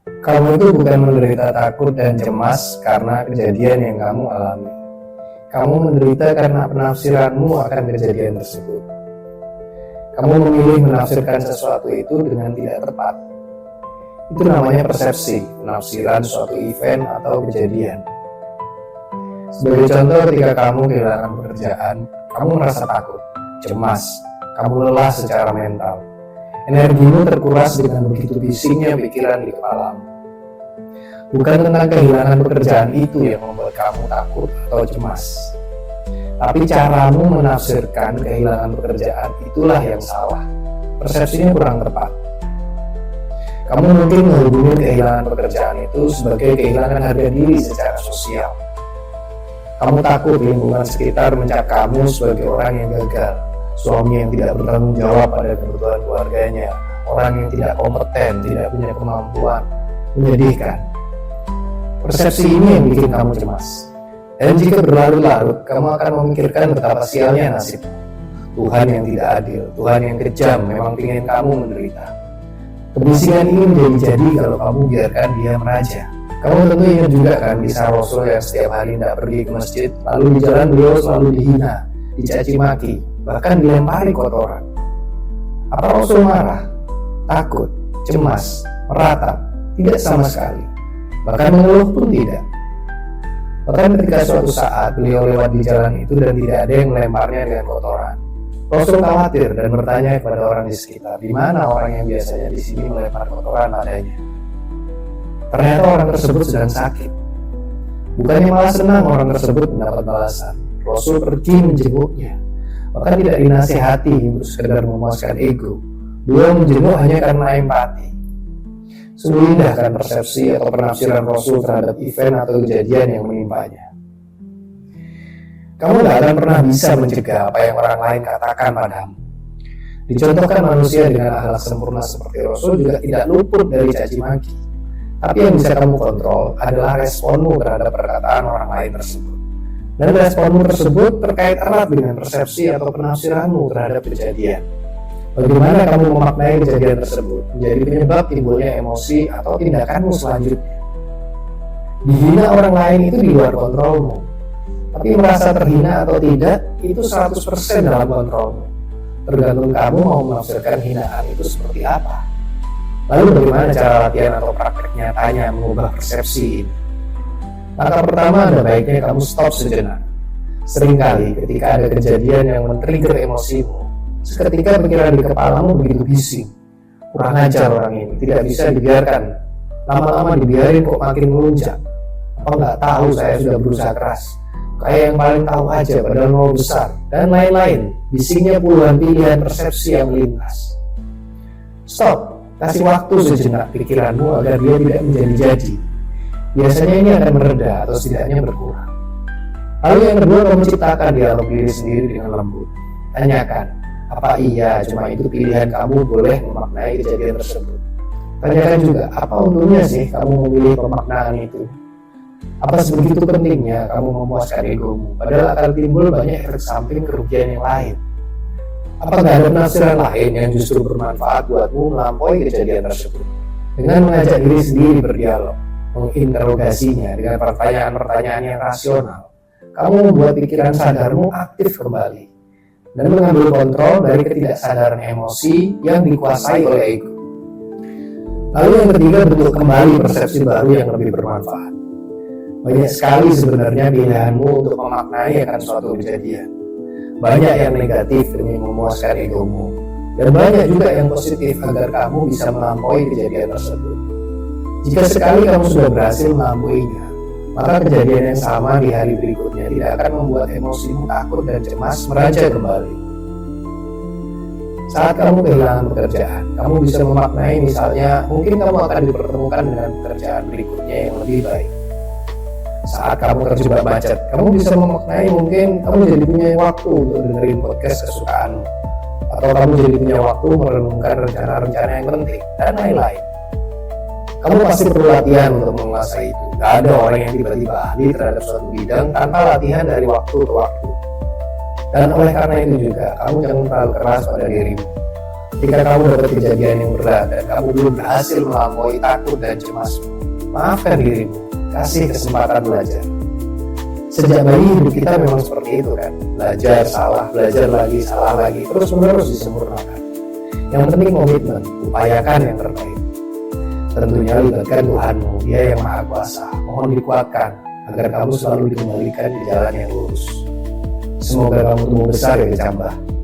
Kamu itu bukan menderita takut dan cemas karena kejadian yang kamu alami. Kamu menderita karena penafsiranmu akan kejadian tersebut. Kamu memilih menafsirkan sesuatu itu dengan tidak tepat. Itu namanya persepsi, penafsiran suatu event atau kejadian. Sebagai contoh, ketika kamu kehilangan pekerjaan, kamu merasa takut, cemas, kamu lelah secara mental. Energimu terkuras dengan begitu bisingnya pikiran di kepalamu. Bukan tentang kehilangan pekerjaan itu yang membuat kamu takut atau cemas, tapi caramu menafsirkan kehilangan pekerjaan itulah yang salah. Persepsinya kurang tepat. Kamu mungkin menghubungi kehilangan pekerjaan itu sebagai kehilangan harga diri secara sosial. Kamu takut lingkungan sekitar mencap kamu sebagai orang yang gagal, suami yang tidak bertanggung jawab pada kebutuhan keluarganya, orang yang tidak kompeten, tidak punya kemampuan. Menyedihkan. Persepsi ini yang bikin kamu cemas. Dan jika berlarut-larut, kamu akan memikirkan betapa sialnya nasib. Tuhan yang tidak adil, Tuhan yang kejam, memang ingin kamu menderita. Kebisingan ini menjadi-jadi kalau kamu biarkan dia meraja. Kamu tentu ingat juga kan kisah Rasul yang setiap hari tidak pergi ke masjid, lalu di jalan beliau selalu dihina, dicaci maki, bahkan dilempari kotoran. Apa Rasul marah? Takut, cemas, meratap? Tidak sama sekali. Bahkan mengeluh pun tidak. Bahkan ketika suatu saat beliau lewat di jalan itu dan tidak ada yang melemparnya dengan kotoran, Rasul khawatir dan bertanya kepada orang di sekitar, di mana orang yang biasanya di sini melempar kotoran padanya. Ternyata orang tersebut sedang sakit. Bukannya malah senang orang tersebut mendapat balasan, Rasul pergi menjenguknya. Bahkan tidak dinasihati untuk sekedar memuaskan ego. Beliau menjenguk hanya karena empati. Sungguh indah kan persepsi atau penafsiran Rasul terhadap event atau kejadian yang menimpanya. Kamu gak akan pernah bisa mencegah apa yang orang lain katakan padamu. Dicontohkan manusia dengan akhlak sempurna seperti Rasul juga tidak luput dari caci maki. Tapi yang bisa kamu kontrol adalah responmu terhadap perkataan orang lain tersebut. Dan responmu tersebut terkait erat dengan persepsi atau penafsiranmu terhadap kejadian. Bagaimana kamu memaknai kejadian tersebut menjadi penyebab timbulnya emosi atau tindakanmu selanjutnya. Dihina orang lain itu di luar kontrolmu. Tapi merasa terhina atau tidak, itu 100% dalam kontrolmu. Tergantung kamu mau menafsirkan hinaan itu seperti apa. Lalu bagaimana cara latihan atau praktek nyatanya mengubah persepsi ini? Langkah pertama, ada baiknya kamu stop sejenak. Seringkali ketika ada kejadian yang men-trigger emosimu, seketika pikiran di kepalamu begitu bising. Kurang ajar orang ini, tidak bisa dibiarkan. Lama-lama dibiarin kok makin melunjak. Apa nggak tahu saya sudah berusaha keras? Kayak yang paling tahu aja padahal mau besar. Dan lain-lain. Bisingnya puluhan pilihan persepsi yang melintas. Stop. Kasih waktu sejenak pikiranmu agar dia tidak menjadi-jadi. Biasanya ini akan mereda atau setidaknya berkurang. Lalu yang kedua, kamu ciptakan dialog diri sendiri dengan lembut. Tanyakan, apa iya cuma itu pilihan kamu boleh memaknai kejadian tersebut? Tanyakan juga, apa untungnya sih kamu memilih pemaknaan itu? Apa sebegitu pentingnya kamu memuaskan egomu? Padahal akan timbul banyak efek samping kerugian yang lain. Apa gak ada penafsiran lain yang justru bermanfaat buatmu melampaui kejadian tersebut? Dengan mengajak diri sendiri berdialog, menginterogasinya dengan pertanyaan-pertanyaan yang rasional, kamu membuat pikiran sadarmu aktif kembali dan mengambil kontrol dari ketidaksadaran emosi yang dikuasai oleh ego. Lalu yang ketiga, bentuk kembali persepsi baru yang lebih bermanfaat. Banyak sekali sebenarnya pilihanmu untuk memaknai akan suatu kejadian. Banyak yang negatif demi memuaskan egomu, dan banyak juga yang positif agar kamu bisa melampaui kejadian tersebut. Jika sekali kamu sudah berhasil melambainya, maka kejadian yang sama di hari berikutnya tidak akan membuat emosimu takut dan cemas meraja kembali. Saat kamu kehilangan pekerjaan, kamu bisa memaknai misalnya mungkin kamu akan dipertemukan dengan pekerjaan berikutnya yang lebih baik. Saat kamu terjebak macet, kamu bisa memaknai mungkin kamu jadi punya waktu untuk dengerin podcast kesukaanmu, atau kamu jadi punya waktu merenungkan rencana-rencana yang penting, dan lain-lain. Kamu pasti perlu latihan untuk menguasai itu. Gak ada orang yang tiba-tiba ahli terhadap suatu bidang tanpa latihan dari waktu ke waktu. Dan oleh karena itu juga, kamu jangan terlalu keras pada dirimu. Ketika kamu dapat kejadian yang berat dan kamu belum berhasil melampaui takut dan cemasmu, maafkan dirimu, kasih kesempatan belajar. Sejak bayi hidup kita memang seperti itu kan, belajar, salah, belajar lagi, salah lagi, terus menerus disempurnakan. Yang penting komitmen, upayakan yang terbaik. Tentunya libatkan Tuhanmu, Dia yang Maha Kuasa. Mohon dikuatkan agar kamu selalu dikembalikan di jalan yang lurus. Semoga kamu tumbuh besar ya kecambah.